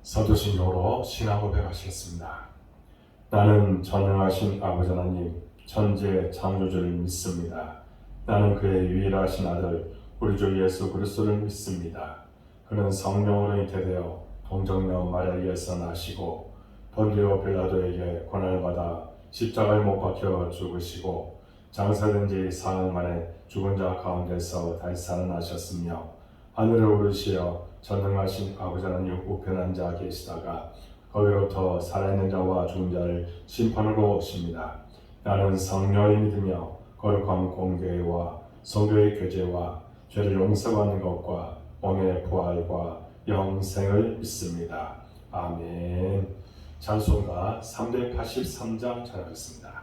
서두신경으로 신앙 고백하시겠습니다. 나는 전능하신 아버지 하나님, 천지의 창조주를 믿습니다. 나는 그의 유일하신 아들 우리 주 예수 그리스도를 믿습니다. 그는 성령으로 잉태되어 동정녀 마리아에게서 나시고 본디오 빌라도에게 고난을 받아 십자가에 못 박혀 죽으시고 장사된 지 사흘 만에 죽은 자 가운데서 다시 살아나셨으며 하늘에 오르시어 전능하신 아버지 하나님 우편에 앉아 계시다가 거기로부터 살아있는 자와 죽은 자를 심판으로 오십니다. 나는 성령을 믿으며 거룩한 공교회와 성도의 교제와 죄를 용서받는 것과 몸의 부활과 영생을 믿습니다. 아멘. 찬송가 383장 전하겠습니다.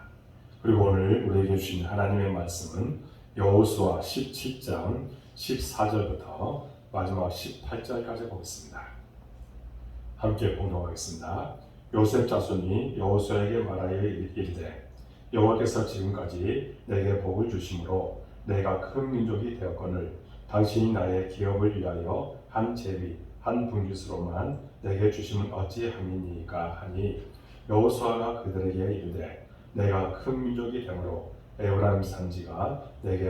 그리고 오늘 우리에게 주신 하나님의 말씀은 여호수아 17장 14절부터 마지막 18절까지 보겠습니다. 함께 공동하겠습니다. 요셉 자손이 여호수아에게 말하여 이르되 여호와께서 지금까지 내게 복을 주심으로 내가 큰 민족이 되었거늘 당신이 나의 기업을 위하여 한 제비 한 분깃으로만 내게 주심은 어찌함이니까 하니 여호수아가 그들에게 이르되 내가 큰 민족이 되므로 에브라임 산지가 내게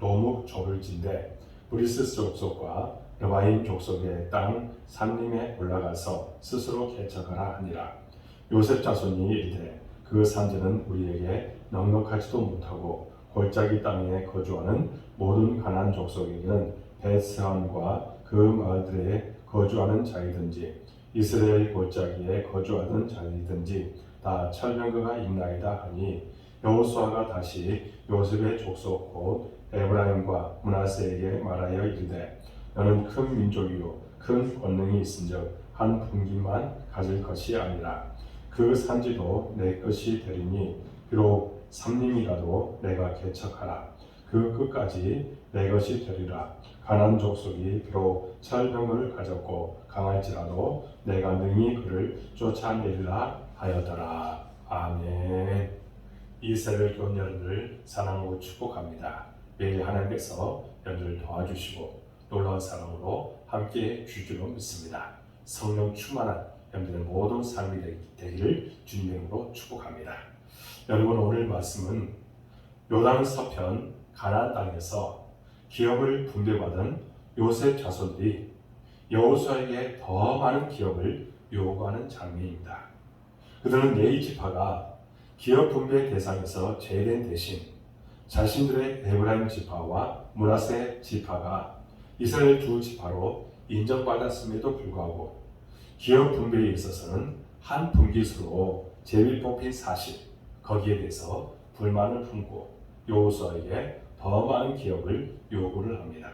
너무 좁을진데 브리스 족속과 르바임 족속의 땅 산림에 올라가서 스스로 개척하라 하니라. 요셉 자손이 이르되 그 산지는 우리에게 넉넉하지도 못하고 골짜기 땅에 거주하는 모든 가나안 족속에게는 베스한과 그 마을들에 거주하는 자이든지 이스라엘 골짜기에 거주하던 자이든지 다 철병거가 있나이다 하니 여호수아가 다시 요셉의 족속 곧 에브라임과 므낫세에게 말하여 이르되 너는 큰 민족이요 큰 권능이 있은즉 한 분깃만 가질 것이 아니라 그 산지도 내 것이 되리니 비록 삼림이라도 내가 개척하라. 그 끝까지 내 것이 되리라. 가나안 족속이 비록 철병을 가졌고 강할지라도 내가 능히 그를 쫓아내리라 하였더라. 아멘. 이 새벽 교훈 여러분을 사랑하고 축복합니다. 매일 하나님께서 여러분을 도와주시고 놀라운 사랑으로 함께해 주시기로 믿습니다. 성령 충만한 여러분들의 모든 삶이 되기를 주님의 이름으로 축복합니다. 여러분, 오늘 말씀은 요단 서편 가나안 땅에서 기업을 분배받은 요셉 자손들이 여호수아에게 더 많은 기업을 요구하는 장면입니다. 그들은 네 지파가 기업 분배 대상에서 제외된 대신 자신들의 에브라임 지파와 므낫세 지파가 이스라엘 두 지파로 인정받았음에도 불구하고 기업 분배에 있어서는 한 분깃으로 제비 뽑힌 사실, 거기에 대해서 불만을 품고 여호수아에게 더 많은 기업을 요구를 합니다.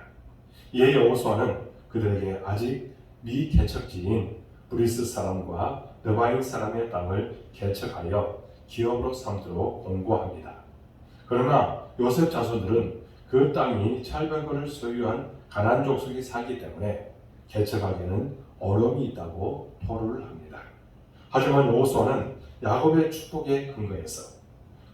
이에 여호수아는 그들에게 아직 미개척지인 브리스 사람과 르바임 사람의 땅을 개척하여 기업으로 삼도록 공고합니다. 그러나 요셉 자손들은 그 땅이 철병거를 소유한 가나안 족속이 살기 때문에 개척하기에는 어려움이 있다고 토로를 합니다. 하지만 여호수아는 야곱의 축복에 근거해서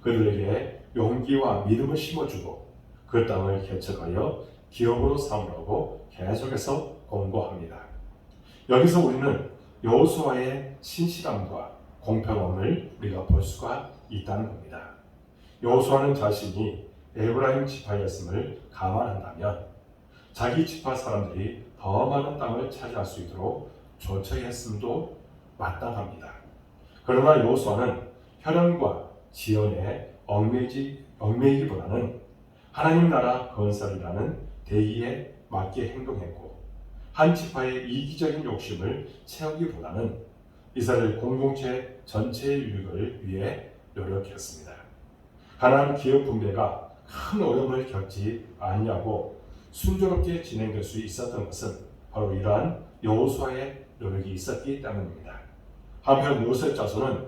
그들에게 용기와 믿음을 심어주고 그 땅을 개척하여 기업으로 삼으라고 계속해서 권고합니다. 여기서 우리는 여호수아의 신실함과 공평함을 우리가 볼 수가 있다는 겁니다. 여호수아는 자신이 에브라임 지파였음을 감안한다면 자기 지파 사람들이 더 많은 땅을 차지할 수 있도록 조처했음도 마땅합니다. 그러나 여호수아는 혈연과 지연에 얽매이기보다는 하나님 나라 건설이라는 대의에 맞게 행동했고 한 지파의 이기적인 욕심을 채우기보다는 이스라엘 공동체 전체의 유익을 위해 노력했습니다. 가나안 기업 분배가 큰 어려움을 겪지 아니하고 순조롭게 진행될 수 있었던 것은 바로 이러한 여호수아의 노력이 있었기 때문입니다. 한편 요셉 자손은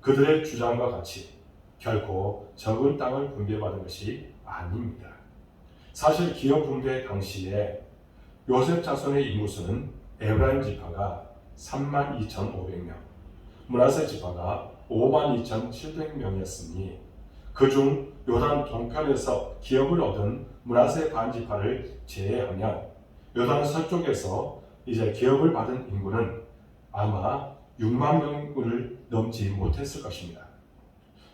그들의 주장과 같이 결코 적은 땅을 분배받은 것이 아닙니다. 사실 기업 분배 당시에 요셉 자손의 인구수는 에브라임 지파가 32,500명, 므낫세 지파가 52,700명이었으니 그중 요단 동편에서 기업을 얻은 므낫세 반지파를 제외하면 요단 서쪽에서 이제 기업을 받은 인구는 아마 6만 명을 넘지 못했을 것입니다.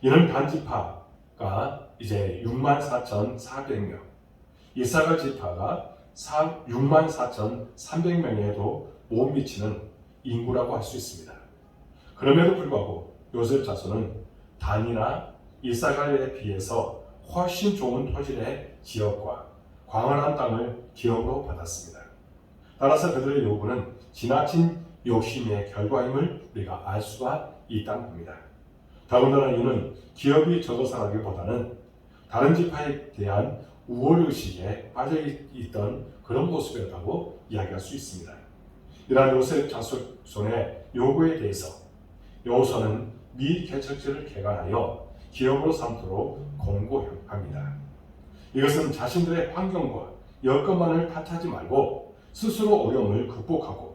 이는 단지파가 이제 64,400명, 이사갈 지파가 64,300명에도 못 미치는 인구라고 할 수 있습니다. 그럼에도 불구하고 요셉 자손은 단이나 이사갈에 비해서 훨씬 좋은 토질의 지역과 광활한 땅을 기업으로 받았습니다. 따라서 그들의 요구는 지나친 욕심의 결과임을 우리가 알 수가 있다는 겁니다. 더군다나 이는 기업이 적어서라기보다는 다른 지파에 대한 우월의식에 빠져있던 그런 모습이었다고 이야기할 수 있습니다. 이러한 요셉 자손의 요구에 대해서 여호수아는 미개척지를 개간하여 기업으로 삼도록 권고합니다. 이것은 자신들의 환경과 여건만을 탓하지 말고 스스로 어려움을 극복하고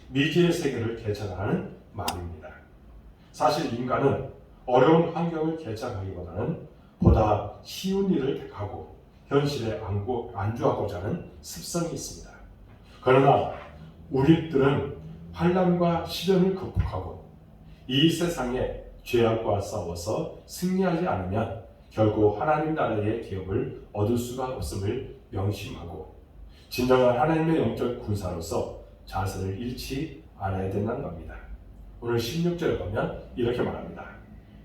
미지의 세계를 개척하는 말입니다. 사실 인간은 어려운 환경을 개척하기보다는 보다 쉬운 일을 택하고 현실에 안주하고자 하는 습성이 있습니다. 그러나 우리들은 환난과 시련을 극복하고 이 세상의 죄악과 싸워서 승리하지 않으면 결국 하나님 나라의 기업을 얻을 수가 없음을 명심하고 진정한 하나님의 영적 군사로서 자세를 잃지 않아야 된다는 겁니다. 오늘 16절에 보면 이렇게 말합니다.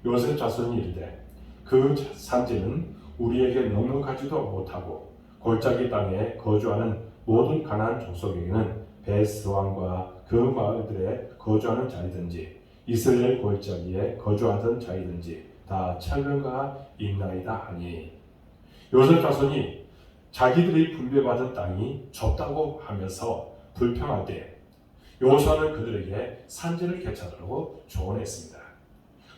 요셉 자손이 이르되 그 산지는 우리에게 넉넉하지도 못하고 골짜기 땅에 거주하는 모든 가나안 족속에게는 베스 왕과 그 마을들에 거주하는 자이든지 이스라엘 골짜기에 거주하던 자이든지 다 철면가 있나이다 하니, 요셉 자손이 자기들이 분배받은 땅이 좁다고 하면서 불평할 때 여호수아는 그들에게 산지를 개척하라고 조언했습니다.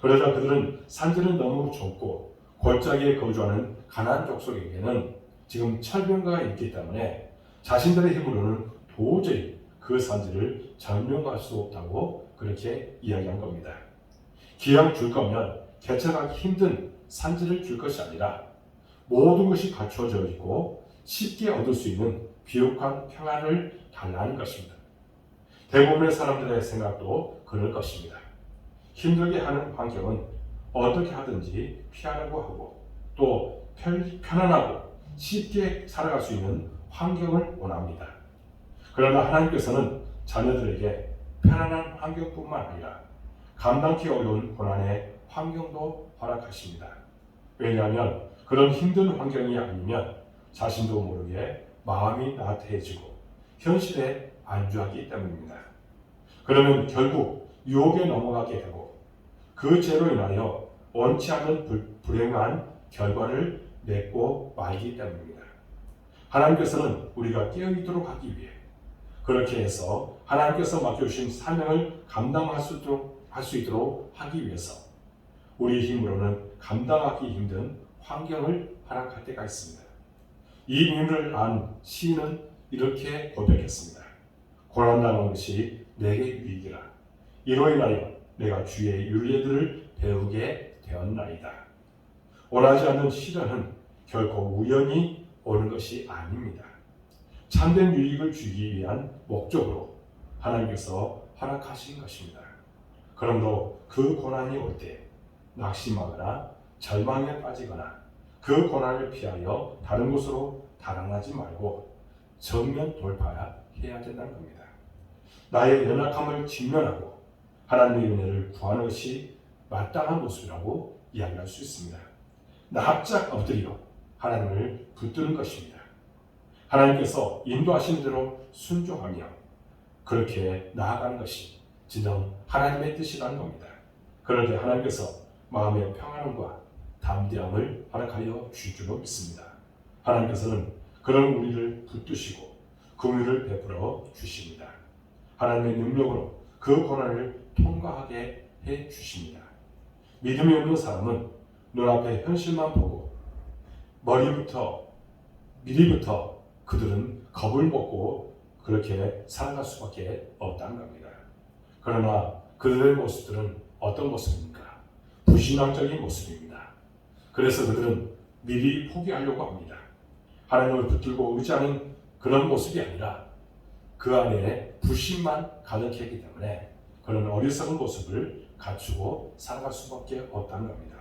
그러자 그들은 산지는 너무 좁고 골짜기에 거주하는 가나안 족속에게는 지금 철면가가 있기 때문에 자신들의 힘으로는 도저히 그 산지를 점령할 수 없다고 그렇게 이야기한 겁니다. 기왕 줄 거면 개척하기 힘든 산지를 줄 것이 아니라 모든 것이 갖춰져 있고 쉽게 얻을 수 있는 비옥한 평안을 달라는 것입니다. 대부분의 사람들의 생각도 그럴 것입니다. 힘들게 하는 환경은 어떻게 하든지 피하려고 하고 또 편안하고 쉽게 살아갈 수 있는 환경을 원합니다. 그러나 하나님께서는 자녀들에게 편안한 환경뿐만 아니라 감당하기 어려운 고난의 환경도 허락하십니다. 왜냐하면 그런 힘든 환경이 아니면 자신도 모르게 마음이 나태해지고 현실에 안주하기 때문입니다. 그러면 결국 유혹에 넘어가게 되고 그 죄로 인하여 원치 않는 불행한 결과를 맺고 말기 때문입니다. 하나님께서는 우리가 깨어있도록 하기 위해 그렇게 해서 하나님께서 맡겨주신 사명을 감당할 수 있도록 하기 위해서 우리 힘으로는 감당하기 힘든 환경을 허락할 때가 있습니다. 이 비밀을 안 시인은 이렇게 고백했습니다. 고난당한 것이 내게 유익이라. 이로 인하여 내가 주의 윤례들을 배우게 되었나이다. 원하지 않는 시련은 결코 우연히 오는 것이 아닙니다. 참된 유익을 주기 위한 목적으로 하나님께서 허락하신 것입니다. 그러므로 그 고난이 올 때 낙심하거나 절망에 빠지거나 그 고난을 피하여 다른 곳으로 달아나지 말고 정면 돌파해야 된다는 겁니다. 나의 연약함을 직면하고 하나님의 은혜를 구하는 것이 마땅한 모습이라고 이야기할 수 있습니다. 납작 엎드려 하나님을 붙드는 것입니다. 하나님께서 인도하신 대로 순종하며 그렇게 나아가는 것이 진정 하나님의 뜻이라는 겁니다. 그럴 때 하나님께서 마음의 평안함과 담대함을 허락하여 주실 줄로 믿습니다. 하나님께서는 그런 우리를 붙드시고 긍휼을 베풀어 주십니다. 하나님의 능력으로 그 고난을 통과하게 해 주십니다. 믿음이 없는 사람은 눈앞의 현실만 보고 미리부터 그들은 겁을 먹고 그렇게 살아갈 수밖에 없다는 겁니다. 그러나 그들의 모습들은 어떤 모습입니까? 부신앙적인 모습입니다. 그래서 그들은 미리 포기하려고 합니다. 하나님을 붙들고 의지하는 그런 모습이 아니라 그 안에 불신만 가득했기 때문에 그런 어리석은 모습을 갖추고 살아갈 수밖에 없다는 겁니다.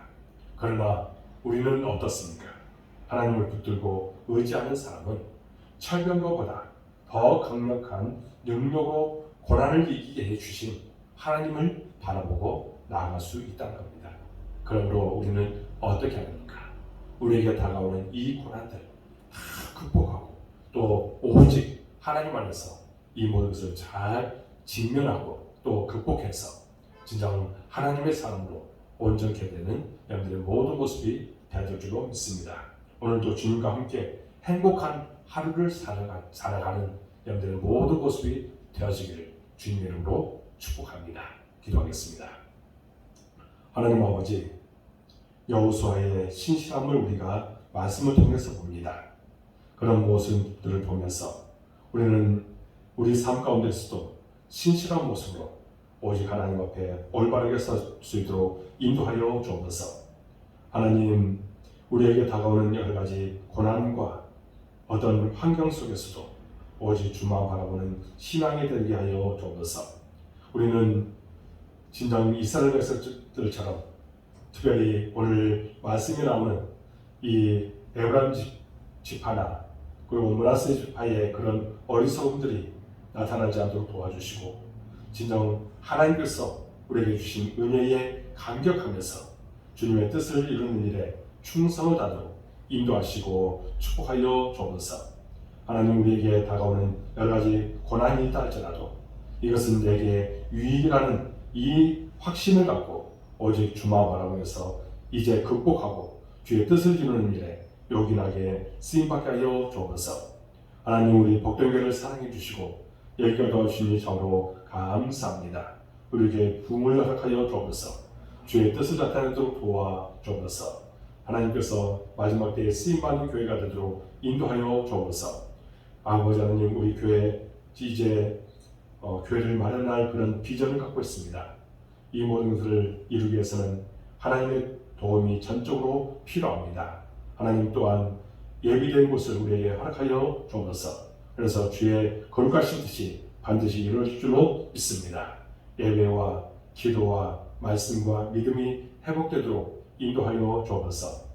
그러나 우리는 어떻습니까? 하나님을 붙들고 의지하는 사람은 철병거보다 더 강력한 능력으로 고난을 이기게 해주신 하나님을 바라보고 나아갈 수 있다는 겁니다. 그러므로 우리는 어떻게 합니까? 우리에게 다가오는 이 고난들 다 극복하고 또 오직 하나님 안에서 이 모든 것을 잘 직면하고 또 극복해서 진정 하나님의 사람으로 온전케 되는 여러분들의 모든 모습이 되어질 줄로 믿습니다. 오늘도 주님과 함께 행복한 하루를 살아가는 여러분들의 모든 모습이 되어지기를 주님의 이름으로 축복합니다. 기도하겠습니다. 하나님 아버지, 여호수아의 신실함을 우리가 말씀을 통해서 봅니다. 그런 모습들을 보면서 우리는 우리 삶 가운데서도 신실한 모습으로 오직 하나님 앞에 올바르게 설 수 있도록 인도하여 주옵소서. 하나님, 우리에게 다가오는 여러 가지 고난과 어떤 환경 속에서도 오직 주만 바라보는 신앙이 되게 하여 주옵소서. 우리는 진정 이스라엘 백성들처럼 특별히 오늘 말씀이 나오는 이 에브라임 지파나 그리고 므낫세 지파의 그런 어리석음들이 나타나지 않도록 도와주시고 진정 하나님께서 우리에게 주신 은혜에 감격하면서 주님의 뜻을 이루는 일에 충성을 다하도록 인도하시고 축복하여 주옵소서. 하나님, 우리에게 다가오는 여러 가지 고난이 있다 할지라도 이것은 내게 유익이라는 이 확신을 갖고 오직 주만 바라보면서 이제 극복하고 주의 뜻을 이루는 일에 요긴하게 쓰임받게 하여 주옵소서. 하나님, 우리 복된교회를 사랑해 주시고 여기까지 도와주시니 참으로 감사합니다. 우리에게 부흥을 허락하여 주옵소서. 주의 뜻을 나타내도록 도와 주옵소서. 하나님께서 마지막 때에 쓰임받는 교회가 되도록 인도하여 주옵소서. 아버지 하나님, 우리 교회 이제 교회를 마련할 그런 비전을 갖고 있습니다. 이 모든 것을 이루기 위해서는 하나님의 도움이 전적으로 필요합니다. 하나님 또한 예비된 곳을 우리에게 허락하여 주옵소서. 그래서 주의 거룩하신 뜻이 반드시 이루어질 줄로 믿습니다. 예배와 기도와 말씀과 믿음이 회복되도록 인도하여 주옵소서.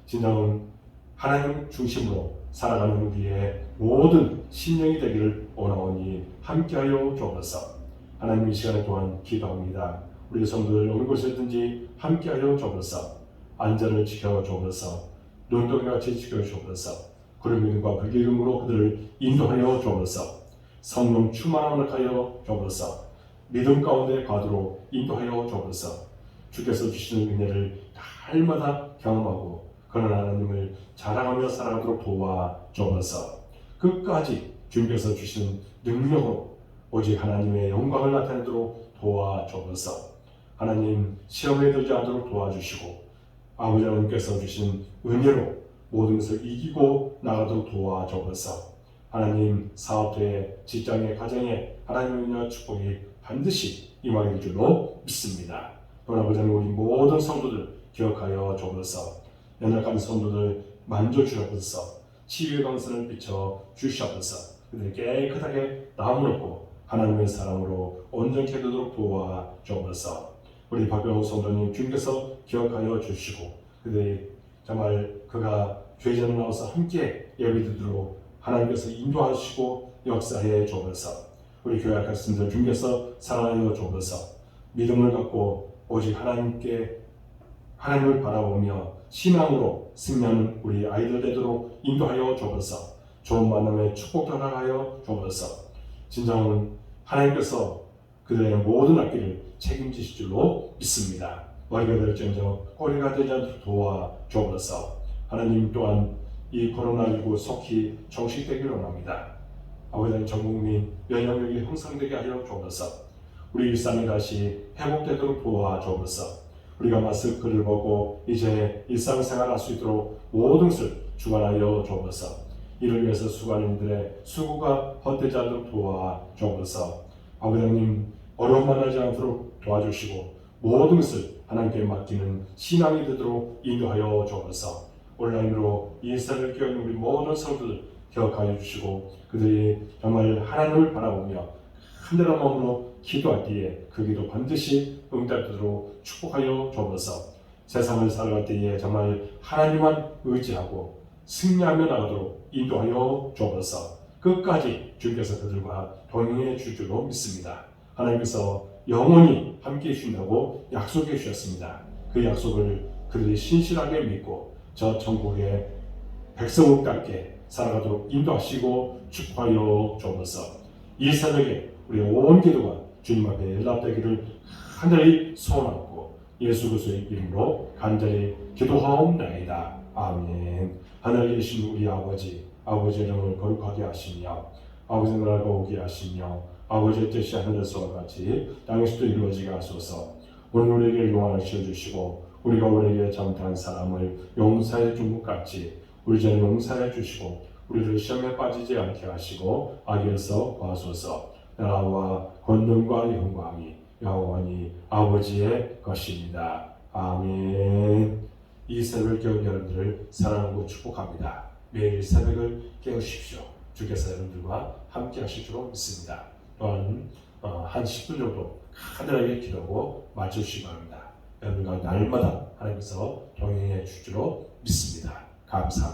진정 하나님 중심으로 살아가는 우리의 모든 심령이 되기를 원하오니 함께하여 주옵소서. 하나님, 이 시간에 또한 기도합니다. 우리 성도들 어느 곳에든지 함께하여 주옵소서. 안전을 지켜 주옵소서. 눈동이같이 지켜 주옵소서. 그런 믿음과 불기름으로 그들을 인도하여 주옵소서. 성령 충만함을 하여 주옵소서. 믿음 가운데 가도록 인도하여 주옵소서. 주께서 주시는 은혜를 날마다 경험하고 그런 하나님을 자랑하며 살아가도록 도와 주옵소서. 끝까지 주님께서 주시는 능력으로 오직 하나님의 영광을 나타내도록 도와 주옵소서. 하나님, 시험에 들지 않도록 도와주시고 아버지 하나님께서 주신 은혜로 모든 것을 이기고 나가도록 도와 주옵소서. 하나님, 사업에, 직장에, 가정에 하나님의 은혜와 축복이 반드시 임하게 될 줄로 믿습니다. 또한 아버지 하나님, 우리 모든 성도들 기억하여 주옵소서. 연약한 성도들 만져 주옵소서. 치유의 광선을 비춰 주시옵소서. 그들이 깨끗하게 나음을 얻고 하나님의 사랑으로 온전케 되도록 도와 주옵소서. 우리 박병호 성도님 주님께서 기억하여 주시고 그들이 정말 그가 죄전에 나와서 함께 예배드리도록 하나님께서 인도하시고 역사해 주옵소서. 우리 교회 학생들 주님께서 사랑하여 주옵소서. 믿음을 갖고 오직 하나님을 바라보며 신앙으로 승리하는 우리 아이들 되도록 인도하여 주옵소서. 좋은 만남에 축복 허락하여 주옵소서. 진정 하나님께서 그들의 모든 악기를 책임지실 줄로 믿습니다. 머리가 될지언정 꼬리가 되지 않도록 도와 주옵소서. 하나님 또한 이 코로나19 속히 종식되기를 원합니다. 아버지 하나님, 전 국민 면역력이 향상되게 하여 주옵소서. 우리 일상이 다시 회복되도록 도와 주옵소서. 우리가 마스크를 보고 이제 일상생활할 수 있도록 모든 것을 주관하여 주옵소서. 이를 위해서 수고하는 이들의 수고가 헛되지 않도록 도와 주옵소서. 아버지 하나님, 어려움 만나지 않도록 도와주시고 모든 것을 하나님께 맡기는 신앙이 되도록 인도하여 주옵소서. 온라인으로 이스라엘 교회 우리 모든 성도들 기억하여 주시고 그들이 정말 하나님을 바라보며 하늘의 마음으로 기도할 때에 그 기도 반드시 응답되도록 축복하여 주옵소서. 세상을 살아갈 때에 정말 하나님만 의지하고 승리하며 나가도록 인도하여 주옵소서. 끝까지 주께서 그들과 동행해 줄 줄로 믿습니다. 하나님께서 영원히 함께 해주신다고 약속해 주셨습니다. 그 약속을 그들이 신실하게 믿고 저 천국의 백성답게 살아가도록 인도하시고 축복하여 주옵소서. 이 새벽에 우리 온 기도가 주님 앞에 연락되기를 간절히 소원하고 예수 그리스도의 이름으로 간절히 기도하옵나이다. 아멘. 하늘에 계신 우리 아버지, 아버지의 이름을 거룩하게 하시며 아버지의 나라가 오게 하시며 아버지의 뜻이 하늘에서와 같이 땅에서도 이루어지게 하소서. 오늘 우리에게 용안을 씌워주시고 우리가 우리에게 잘못한 사람을 용서해 준 것 같이 우리 죄를 용서해 주시고 우리를 시험에 빠지지 않게 하시고 악에서 구하소서. 나라와 권능과 영광이 영원히 아버지의 것입니다. 아멘. 이 새벽을 깨운 여러분들을 사랑하고 축복합니다. 매일 새벽을 깨우십시오. 주께서 여러분들과 함께 하실 줄로 믿습니다. 또한 한 10분 정도 간단하게 기도하고 마치시기 바랍니다. 여러분과 날마다 하나님께서 동행해 줄 줄로 믿습니다. 감사합니다.